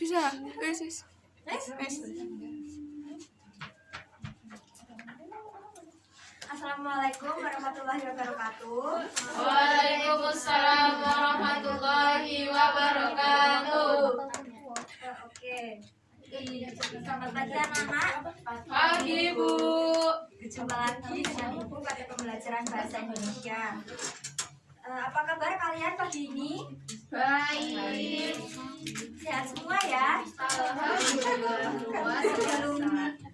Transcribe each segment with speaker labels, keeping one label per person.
Speaker 1: Bisa. Wes.
Speaker 2: Assalamualaikum warahmatullahi wabarakatuh.
Speaker 3: Waalaikumsalam warahmatullahi wabarakatuh.
Speaker 2: Oke. Selamat pagi anak-anak.
Speaker 3: Pagi Bu.
Speaker 2: Berjumpa lagi dengan Ibu pada pembelajaran bahasa Indonesia. Apa kabar kalian pagi ini?
Speaker 3: Baik.
Speaker 2: Sehat semua ya?
Speaker 3: Alhamdulillah.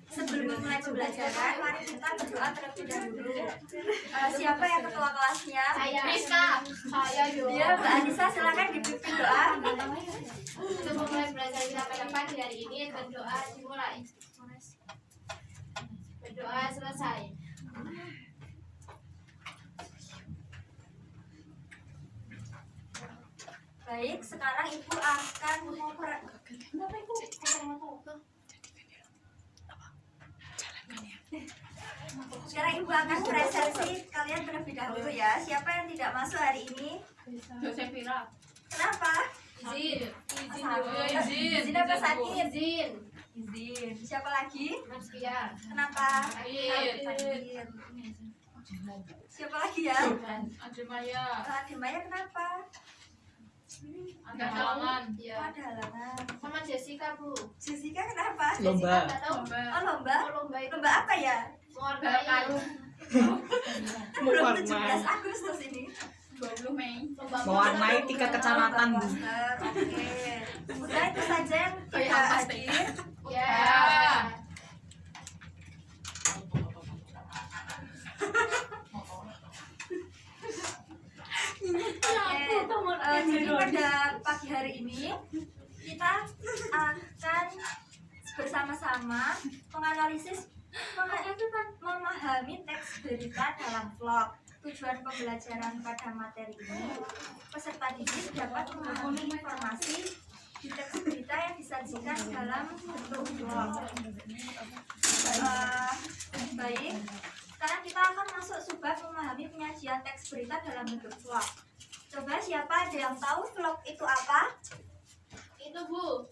Speaker 2: Sebelum memulai pembelajaran, mari kita berdoa terlebih dahulu. Siapa yang ketua kelasnya?
Speaker 3: Saya Rizka. Saya
Speaker 2: Ya, Mbak Anissa, silakan dipimpin doa.
Speaker 3: Untuk memulai belajar kita pada pagi hari ini, berdoa dimulai. Berdoa selesai.
Speaker 2: Baik, sekarang Ibu akan presentasi kalian terlebih dahulu ya. Siapa yang tidak masuk hari ini?
Speaker 3: Josefira.
Speaker 2: Kenapa?
Speaker 3: Izin.
Speaker 2: Izin apa sakit?
Speaker 3: Izin.
Speaker 2: Izin. Siapa lagi?
Speaker 3: Nazkia.
Speaker 2: Kenapa?
Speaker 3: Sakit.
Speaker 2: Sakit. Siapa lagi ya?
Speaker 3: Ademaya.
Speaker 2: Ademaya kenapa?
Speaker 3: Ada halangan.
Speaker 2: Oh, ada halangan.
Speaker 3: Sama Jessica Bu.
Speaker 2: Jessica kenapa?
Speaker 4: Lomba.
Speaker 3: Jessica nggak tahu.
Speaker 2: Oh, lomba?
Speaker 3: Lomba itu.
Speaker 2: Lomba apa ya?
Speaker 3: Mewarnai karung.
Speaker 2: Belum
Speaker 4: Mewarnai.
Speaker 2: 17 Agustus ini.
Speaker 3: 20 Mei.
Speaker 4: Mewarnai tingkat kecamatan Bu.
Speaker 2: Oke. Udah itu saja yang kita hadir.
Speaker 3: Ya.
Speaker 2: Jadi pada pagi hari ini kita akan bersama-sama menganalisis memahami teks berita dalam vlog. Tujuan pembelajaran pada materi ini, peserta didik dapat memahami informasi di teks berita yang disajikan dalam bentuk vlog. Baik, sekarang kita akan masuk subbab memahami penyajian teks berita dalam bentuk vlog. Coba siapa ada yang tahu vlog itu apa?
Speaker 3: Itu Bu.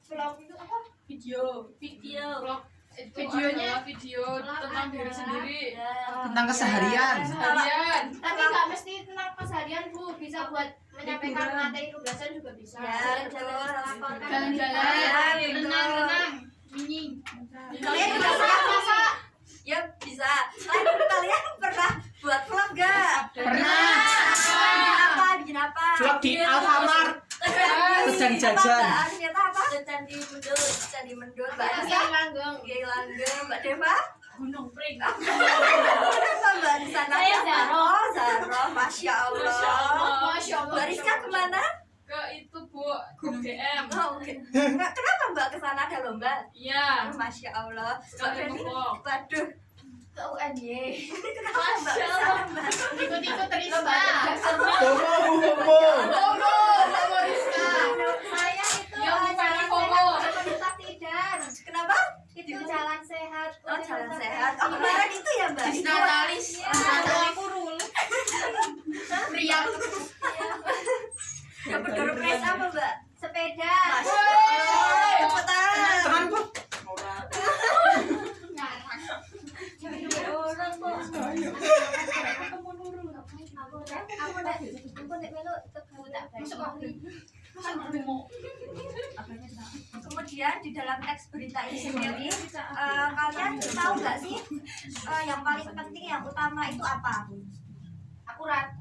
Speaker 2: Vlog itu apa?
Speaker 3: Video.
Speaker 1: Vlog.
Speaker 3: Videonya
Speaker 1: video tentang diri sendiri.
Speaker 4: Tentang keseharian.
Speaker 3: Tapi nggak mesti tentang keseharian Bu, bisa buat menyampaikan materi tugasan juga bisa.
Speaker 2: Ya, betul.
Speaker 3: Jalan-jalan,
Speaker 2: renang-renang,
Speaker 3: mini.
Speaker 2: Kalian juga bisa? Ya bisa. Kalian pernah buat vlog gak?
Speaker 4: Pernah.
Speaker 2: Bikin apa?
Speaker 4: Vlog di Alfamart. Sedang jajan.
Speaker 2: Ternyata apa? Candi Mendul. Mbak Anissa?
Speaker 3: Langgeng.
Speaker 2: Langgeng. Mbak Deva?
Speaker 3: Gunung Pring.
Speaker 2: Kenapa Mbak di sana?
Speaker 3: Saya Zaro.
Speaker 2: Oh, Zaro. Masya Allah.
Speaker 3: Masya Allah.
Speaker 2: Mbak Rizka kemana?
Speaker 1: Ke itu Bu, Gunung DM.
Speaker 2: Oh, oke. Kenapa Mbak kesana ada lomba?
Speaker 1: Iya.
Speaker 2: Masya Allah. Mbak
Speaker 1: Sekalian
Speaker 2: Feni?
Speaker 1: ngevlog.
Speaker 2: Waduh.
Speaker 3: Ke UNY.
Speaker 2: Kenapa Mbak kesana Mbak?
Speaker 3: Ikut-ikut Rizka.
Speaker 4: Bomo.
Speaker 3: Rizka.
Speaker 2: Saya itu
Speaker 1: Ya, Bu,
Speaker 2: jalan
Speaker 1: Feni Bobo.
Speaker 2: sehat komunitas Tidar. Kenapa?
Speaker 3: Itu jalan sehat.
Speaker 2: Oh, jalan sehat. Oh, kemarin itu ya Mbak?
Speaker 3: Natalis.
Speaker 2: Iya.
Speaker 3: Kurul. Pria.
Speaker 2: Dapat door prize apa Mbak?
Speaker 3: Sepeda.
Speaker 2: Masya Allah. Tepuk tangan.
Speaker 4: Teman Bu.
Speaker 2: Kemudian di dalam teks berita ini sendiri, kalian tahu nggak sih yang paling penting, yang utama itu apa?
Speaker 3: Akurat.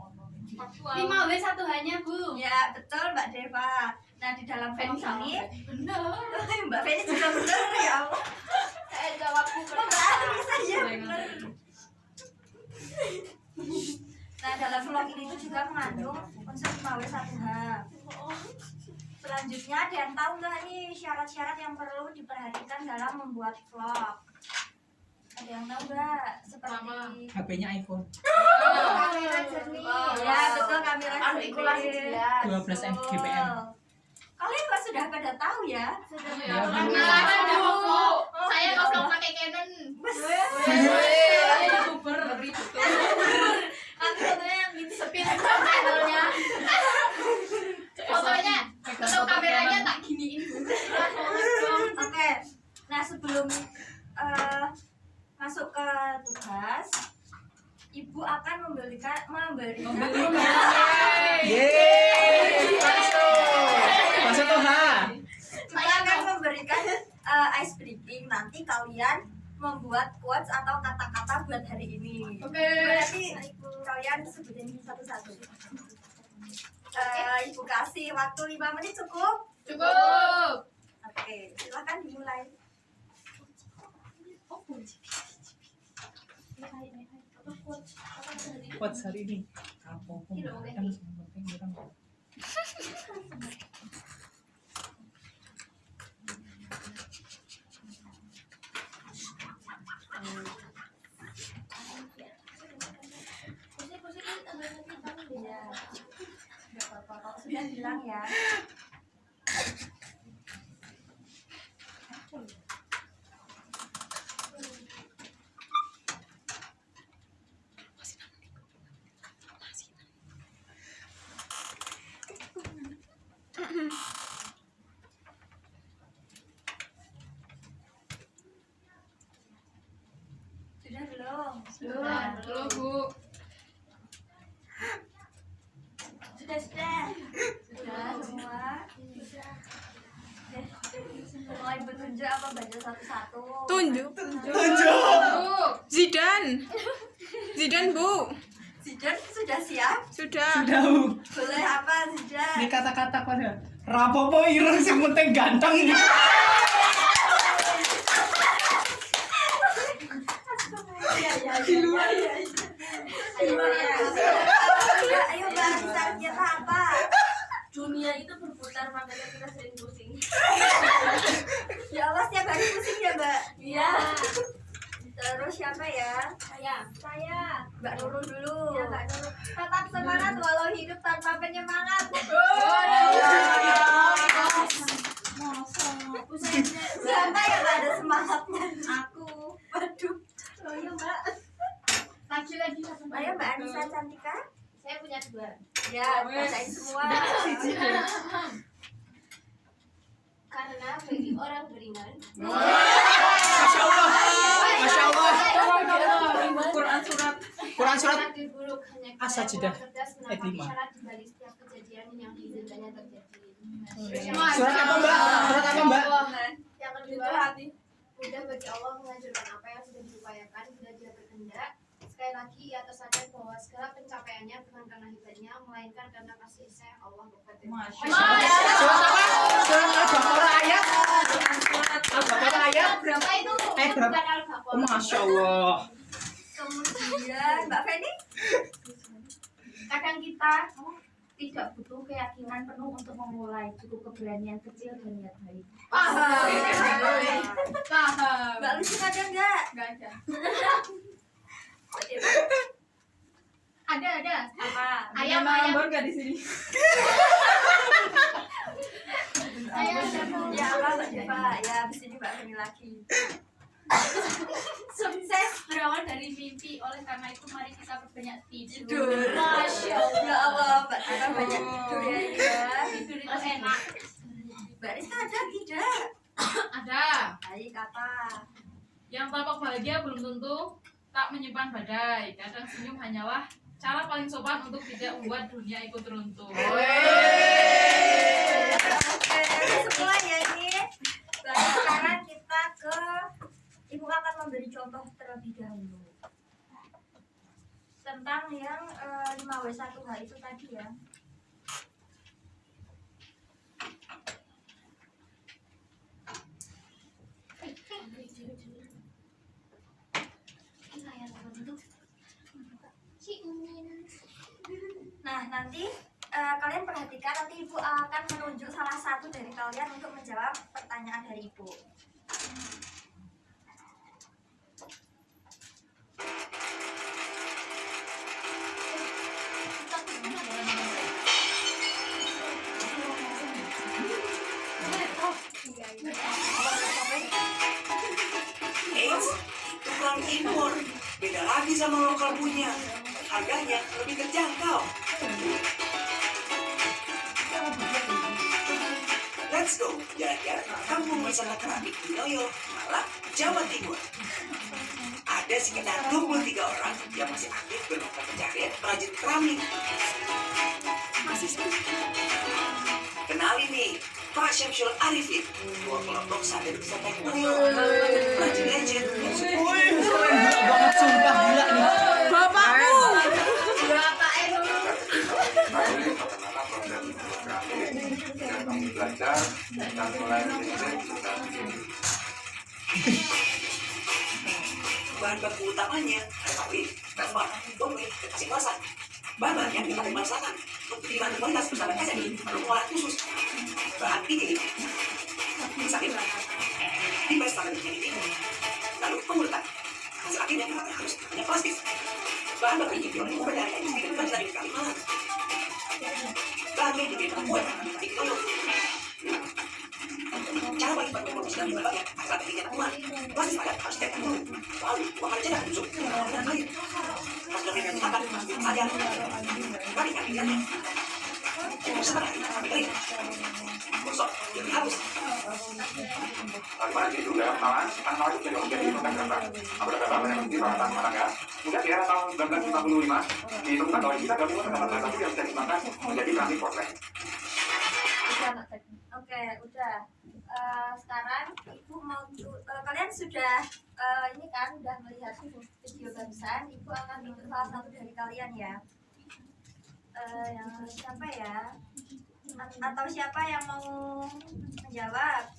Speaker 3: 5W satu hanya Bu.
Speaker 2: Ya betul Mbak Deva. Nah di dalam vlog ini,
Speaker 3: Bener.
Speaker 2: Mbak Feni juga benar ya Allah.
Speaker 3: Saya jawab Bu.
Speaker 2: Oh, Mbak Anissa ya benar. Nah dalam vlog ini itu juga mengandung unsur 5W1H. Selanjutnya ada yang tahu nggak nih syarat-syarat yang perlu diperhatikan dalam membuat vlog? Ada yang tahu nggak? Seperti
Speaker 4: HP-nya iPhone.
Speaker 3: Kamera jernih.
Speaker 2: ya betul, kamera
Speaker 3: Artikulasi
Speaker 2: jernih.
Speaker 3: jelas.
Speaker 4: 12 mgbps.
Speaker 2: Kalian kok sudah pada tahu ya?
Speaker 3: Sudah.
Speaker 4: Ya, Bu.
Speaker 3: Kenalan dulu. Saya ngevlog pakai Canon.
Speaker 1: YouTuber.
Speaker 3: Nanti fotonya yang gitu sepin channelnya. Fotonya
Speaker 2: membuat quotes atau kata-kata buat hari ini.
Speaker 1: Oke.
Speaker 2: Berarti kalian sebutin satu-satu. Ibu kasih waktu 5 menit cukup?
Speaker 1: Cukup.
Speaker 2: Oke, silakan dimulai.
Speaker 4: Quotes hari ini.
Speaker 2: Iya. Nggak apa-apa, kalau sudah bilang ya. Sudah belum?
Speaker 1: Belum, Bu.
Speaker 2: Sudah semua. Mulai bertunjuk apa baca satu-satu?
Speaker 5: Tunjuk.
Speaker 1: Tunjuk.
Speaker 5: Zidan Bu.
Speaker 2: Zidan sudah siap?
Speaker 5: Sudah.
Speaker 4: Tahu.
Speaker 2: Boleh apa Zidan?
Speaker 4: Ini kata-kata pada rapopo ireng sing penting ganteng.
Speaker 2: Di luar ya. Ayo Mbak, targetnya apa?
Speaker 3: Dunia itu berputar, makanya kita sering pusing.
Speaker 2: Ya Allah, setiap hari pusing ya Mbak?
Speaker 3: Iya.
Speaker 2: Terus siapa ya?
Speaker 3: Saya.
Speaker 2: Mbak Nurul dulu.
Speaker 3: Ya, Mbak Nurul. Tetap semangat walau hidup tanpa penyemangat.
Speaker 2: Siapa yang gak ada semangatnya?
Speaker 3: Aku.
Speaker 2: Waduh.
Speaker 3: Oh iya, Mbak. Lagi satu.
Speaker 2: Ayo Mbak Anissa Cantika.
Speaker 3: Saya punya 2.
Speaker 2: Ya, bacain semua.
Speaker 3: Karena bagi orang beriman.
Speaker 4: Masya Allah. Masya Allah.
Speaker 1: Quran surat.
Speaker 4: Quran surat.
Speaker 3: Takdir buruk hanya
Speaker 4: Asa
Speaker 3: kita
Speaker 4: jeda.
Speaker 3: yang cerdas
Speaker 4: Ayat
Speaker 3: menangkap
Speaker 4: 5.
Speaker 3: isyarat di balik setiap kejadian yang diizinkannya terjadi.
Speaker 4: Surat apa Mbak? Surat apa Mbak?
Speaker 3: Yang kedua, mudah bagi Allah menghancurkan apa yang sudah diupayakan bila Dia berkehendak. Sekali lagi ia tersadar bahwa segala pencapaiannya bukan karena hebatnya, melainkan karena kasih sayang Allah kepada
Speaker 4: Surat apa? Surat Al-Baqarah ayat. Al-Baqarah ayat.
Speaker 3: berapa itu?
Speaker 4: Ayat berapa?
Speaker 3: Bukan Al-Baqarah.
Speaker 4: Masya Allah.
Speaker 2: Kemudian Mbak Feni.
Speaker 6: Kadang kita tidak butuh keyakinan penuh untuk memulai, cukup keberanian kecil dan niat baik.
Speaker 1: Paham.
Speaker 2: Mbak Lucy ada nggak?
Speaker 1: Enggak ada.
Speaker 3: Ada.
Speaker 2: Apa?
Speaker 3: Ayam.
Speaker 1: Enggak di sini.
Speaker 2: Ya apa Mbak Deva? Ya habis ini Mbak Feni lagi.
Speaker 6: Sukses berawal dari mimpi, oleh karena itu mari kita perbanyak tidur.
Speaker 2: Tidur.
Speaker 3: Masya Allah.
Speaker 2: Ya Allah, Mbak Deva banyak tidur ya ini ya.
Speaker 6: Tidur itu enak.
Speaker 2: Mbak Rista ada tidak?
Speaker 1: Ada.
Speaker 2: Baik apa?
Speaker 1: Yang tampak bahagia belum tentu tak menyimpan badai. Kadang senyum hanyalah cara paling sopan untuk tidak membuat dunia ikut runtuh.
Speaker 2: Oke, semua ya ini. Baik, sekarang kita ke Ibu akan memberi contoh terlebih dahulu tentang yang 5W1H itu tadi ya. Nah, nanti kalian perhatikan, nanti Ibu akan menunjuk salah satu dari kalian untuk menjawab pertanyaan dari Ibu.
Speaker 7: Eits, itu kan impor. Beda lagi sama lokal punya. Harganya lebih terjangkau. Let's go, jalan-jalan ke kampung wisata keramik di Noyo, Malang, Jawa Timur. Ada sekitar 23 orang yang masih aktif berlomba pencarian perajin keramik. Kenalin nih, Pak Syamsul Arifin, dua kelompok sadar bisa teknologi. Rajin gadget.
Speaker 4: Keren banget sumpah, gila nih.
Speaker 5: Bapakku.
Speaker 8: Belajar dan mulai riset dan
Speaker 7: Bahan baku utamanya ada kawin, telpon, bumi, dan kasih kuasa. Bahan yang kita dimasakan untuk dibantu kualitas bersama SMI perlu pengolahan khusus. Bahan tinggi, sakit, timbas tangan ini, lalu pengulutan. Hasil akhirnya harus hanya plastik. Bahan baku ini dioleh bukan dari industri dan bukan dari Kalimantan. Bahan ini dibikin kue, dikelola. Cara bagi bahan baku sedang berbagai asal tekniknya temuan. Plastik padat harus cetak dulu. Lalu buang air cetak busuk dengan air. Pas sudah dinyatakan, saja. Bagi kandungannya. Sebenarnya kami kering. Gosok, jadi halus.
Speaker 8: bagaimana jadi budaya pertama anak itu menjadi produk gambar. Apabila gambar menjadi peralatan rumah tangga. Kemudian di era tahun 1955 ditemukan bahwa kita gabungan terdapat bahan baku yang bisa dikembangkan menjadi keramik porselen.
Speaker 2: Oke, udah. Sekarang ibu mau kalian sudah ini kan udah melihat video barusan. Ibu akan tunjuk salah satu dari kalian ya. Yang siapa ya? Atau siapa yang mau menjawab?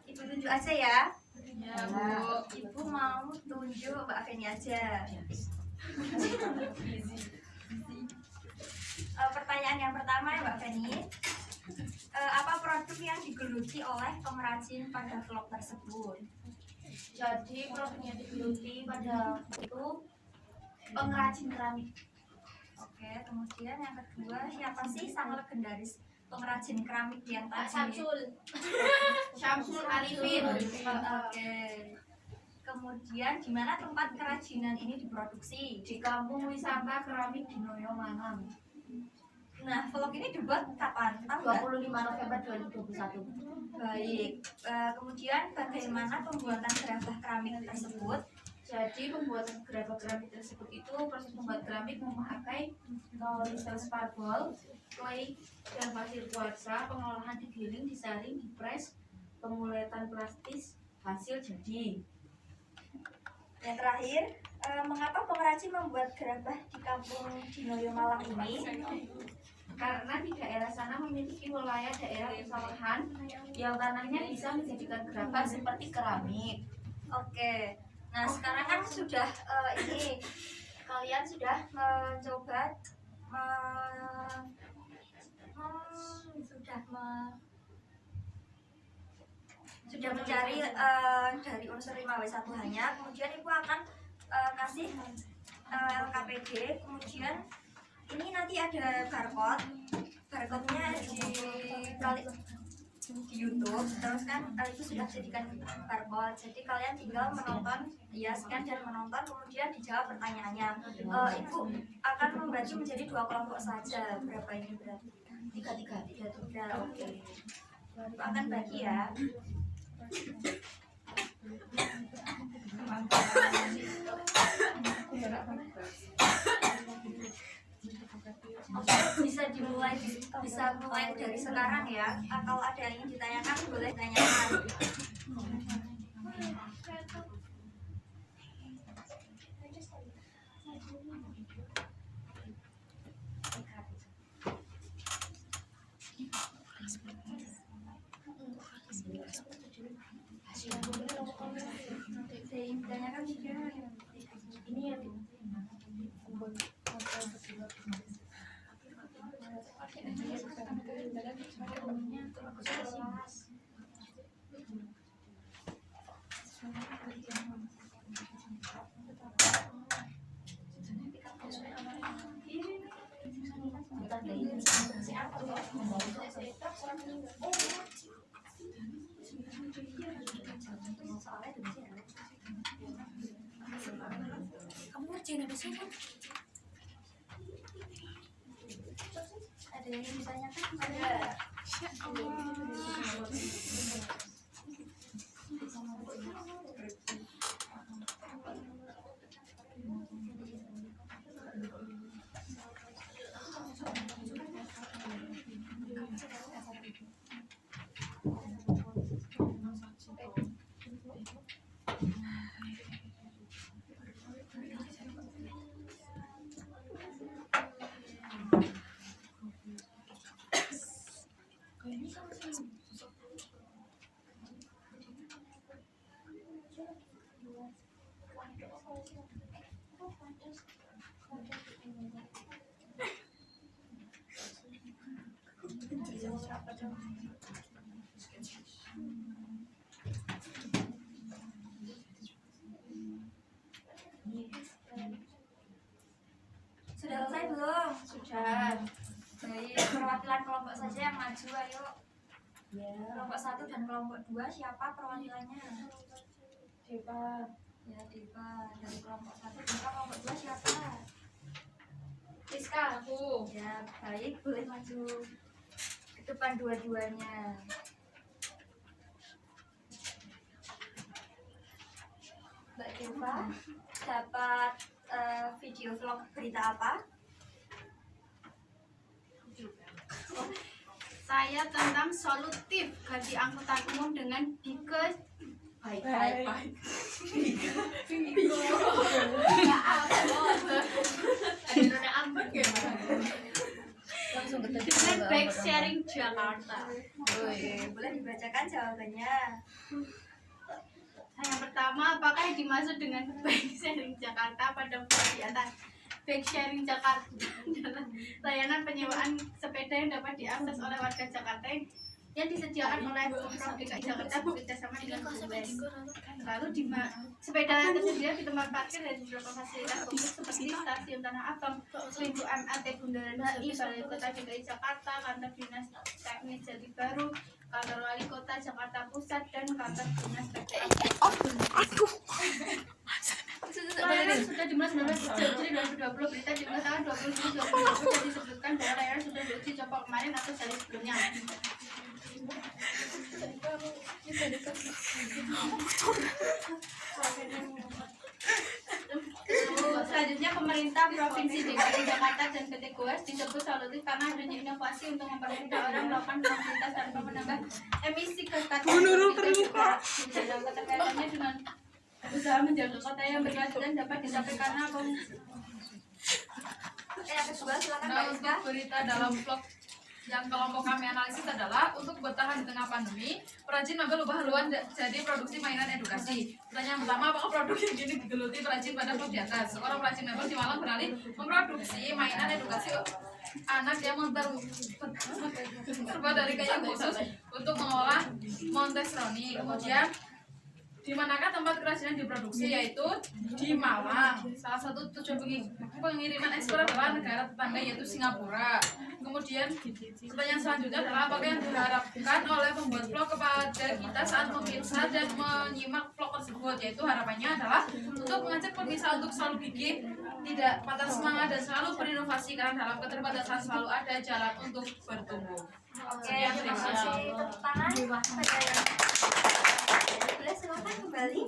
Speaker 2: Ibu tunjuk aja ya.
Speaker 1: Ya, Bu.
Speaker 2: Ibu mau tunjuk Mbak Feni aja. Pertanyaan yang pertama ya Mbak Feni, apa produk yang digeluti oleh pengrajin pada vlog tersebut?
Speaker 6: Jadi produk yang digeluti pada itu pengrajin keramik.
Speaker 2: Oke, kemudian yang kedua, siapa sih sang legendaris pengrajin keramik yang
Speaker 3: Pak
Speaker 2: tadi?
Speaker 3: Syamsul Arifin.
Speaker 2: Oke. Kemudian di mana tempat kerajinan ini diproduksi?
Speaker 6: Di Kampung Wisata Keramik di Noyo Manang.
Speaker 2: Nah, vlog ini dibuat kapan? Tahu nggak?
Speaker 6: 25 November 2021.
Speaker 2: Baik. Kemudian bagaimana pembuatan gerabah keramik tersebut?
Speaker 6: Jadi pembuatan gerabah keramik tersebut itu proses membuat keramik memakai teknologi sparbol, clay, dan pasir kuarsa. Pengolahan digiling, disaring, dipres, penguletan plastis, hasil jadi.
Speaker 2: Yang terakhir, mengapa pengrajin membuat gerabah di kampung Dinoyo Malang ini?
Speaker 6: Karena di daerah sana memiliki wilayah daerah usahaan yang tanahnya bisa menjadikan gerabah seperti keramik.
Speaker 2: Oke. Nah, sekarang kan sudah ini kalian sudah mencoba sudah mencari dari unsur 5W1 hanya. Kemudian ibu akan kasih LKPD. Kemudian ini nanti ada barcode-nya di YouTube. Terus kan itu sudah jadikan barcode. Jadi kalian tinggal menonton, ya scan dan menonton, kemudian dijawab pertanyaannya. Ibu akan membagi menjadi 2 kelompok saja. Berapa ini berarti? 3. Oke. Ibu akan bagi ya. Oke, bisa mulai dari sekarang ya. Kalau ada yang ingin ditanyakan boleh tanyakan. Ada yang ditanyakan juga. Ini ya. Kamu ngerjain apa sih? Ada yang ditanyakan? Ada. Sudah selesai belum?
Speaker 6: Sudah.
Speaker 2: Baik, perwakilan kelompok saja yang maju, ayo. Kelompok 1 dan kelompok 2 siapa perwakilannya?
Speaker 6: Dewa.
Speaker 2: Ya, Diva. Dari kelompok 1 Diva, kelompok 2 siapa?
Speaker 6: Rizka.
Speaker 1: Aku.
Speaker 2: Ya, baik, boleh maju ke depan dua-duanya. Mbak Diva dapat video vlog berita apa?
Speaker 3: Saya tentang solutif ganti angkutan umum dengan Bike
Speaker 1: Baik.
Speaker 3: dengan bike sharing Jakarta.
Speaker 2: Oke, boleh dibacakan jawabannya.
Speaker 3: Yang pertama, apakah yang dimaksud dengan bike sharing Jakarta pada di atas? Bike sharing Jakarta adalah layanan penyewaan sepeda yang dapat diakses oleh warga Jakarta yang disediakan oleh Pemprov DKI Jakarta bekerjasama dengan BUMDes. Lalu sepeda tersedia di tempat parkir dan beberapa fasilitas publik seperti stasiun Tanah Abang, pintu MRT Bundaran HI, Balai Kota DKI Jakarta, kantor dinas teknis Jati Baru, kantor wali kota Jakarta Pusat, dan kantor dinas PPL. Layanan sudah dimulai 19 Januari 2020, berita dimulai tanggal 20 Juli 2020 dan disebutkan bahwa layanan sudah diuji coba kemarin atau sehari sebelumnya. Selanjutnya, pemerintah Provinsi DKI Jakarta dan PT GOES disebut solutif karena adanya inovasi untuk mempermudah orang melakukan mobilitas tanpa menambah emisi gas karbon. Keterkaitannya dengan usaha menjaga kota yang berkelanjutan dapat dicapai karena
Speaker 2: Yang kedua, silakan
Speaker 1: Nah,
Speaker 2: Mbak
Speaker 1: untuk
Speaker 2: Rizka.
Speaker 1: berita dalam vlog yang kelompok kami analisis adalah untuk bertahan di tengah pandemi, perajin mebel ubah haluan jadi produksi mainan edukasi. Pertanyaan pertama, apakah produk yang kini digeluti perajin pada vlog di atas? Seorang perajin mebel di Malang beralih memproduksi mainan edukasi anak yang terbuat dari kayu khusus untuk mengolah Montessori. Kemudian di manakah tempat kerajinan diproduksi, yaitu di Malang. Salah satu tujuan pengiriman ekspor adalah negara tetangga, yaitu Singapura. Kemudian pertanyaan selanjutnya adalah apakah yang diharapkan oleh pembuat vlog kepada kita saat memirsa dan menyimak vlog tersebut, yaitu harapannya adalah untuk mengajak pemirsa untuk selalu gigih, tidak patah semangat, dan selalu berinovasi karena dalam keterbatasan selalu ada jalan untuk bertumbuh.
Speaker 2: Oke, terima kasih. Tepuk tangan pada yang boleh silakan kembali.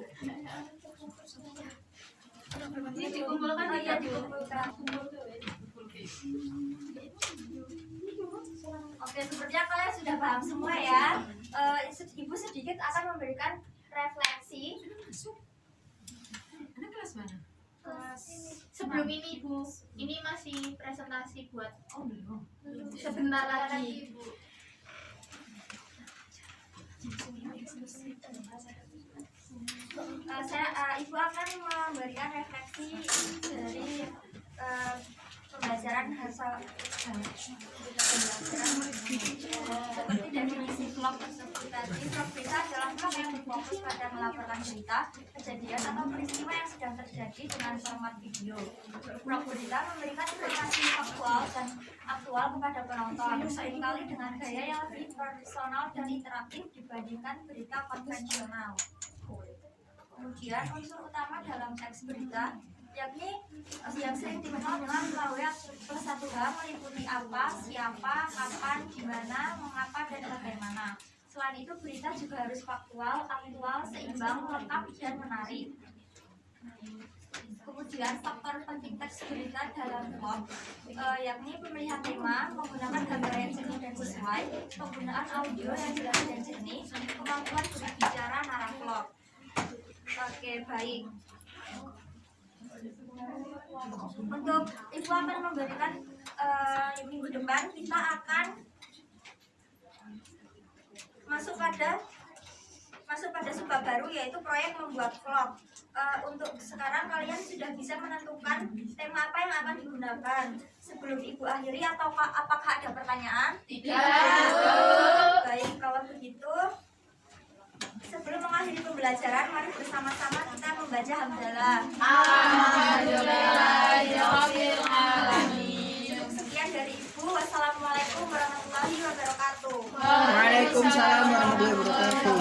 Speaker 3: ini dikumpulkan
Speaker 2: Oh iya, dikumpulkan. Oke, sepertinya kalian sudah paham semua ya. Ibu sedikit akan memberikan refleksi.
Speaker 1: Anak kelas mana?
Speaker 3: sebelum ini Bu, ini masih presentasi buat
Speaker 1: Oh, belum.
Speaker 3: sebentar lagi Bu.
Speaker 2: Ibu akan memberikan refleksi dari pembelajaran hasil seperti definisi vlog tersebut tadi. Vlog berita adalah vlog yang berfokus pada melaporkan berita, kejadian atau peristiwa yang sedang terjadi dengan format video. Vlog berita memberikan informasi faktual dan aktual kepada penonton, seringkali dengan gaya yang lebih personal dan interaktif dibandingkan berita konvensional. Kemudian unsur utama dalam teks berita yakni yang sering dikenal dengan +1H meliputi apa, siapa, kapan, di mana, mengapa, dan bagaimana. Selain itu berita juga harus faktual, aktual, seimbang, lengkap, dan menarik. Kemudian faktor penting teks berita dalam vlog yakni pemilihan tema, menggunakan gambar yang jernih dan sesuai, penggunaan audio yang jelas dan jernih, kemampuan berbicara narasi vlog. Oke, baik. Untuk Ibu akan memberikan minggu depan kita akan masuk pada masuk pada subbab baru yaitu proyek membuat vlog. Untuk sekarang kalian sudah bisa menentukan tema apa yang akan digunakan. Sebelum Ibu akhiri apakah ada pertanyaan?
Speaker 1: Tidak.
Speaker 2: Baik, kalau begitu sebelum mengakhiri pembelajaran mari bersama-sama kita membaca hamdalah.
Speaker 1: Alhamdulillahirabbil alamin.
Speaker 2: Sekian dari Ibu. Wassalamualaikum warahmatullahi wabarakatuh.
Speaker 4: Waalaikumsalam warahmatullahi wabarakatuh.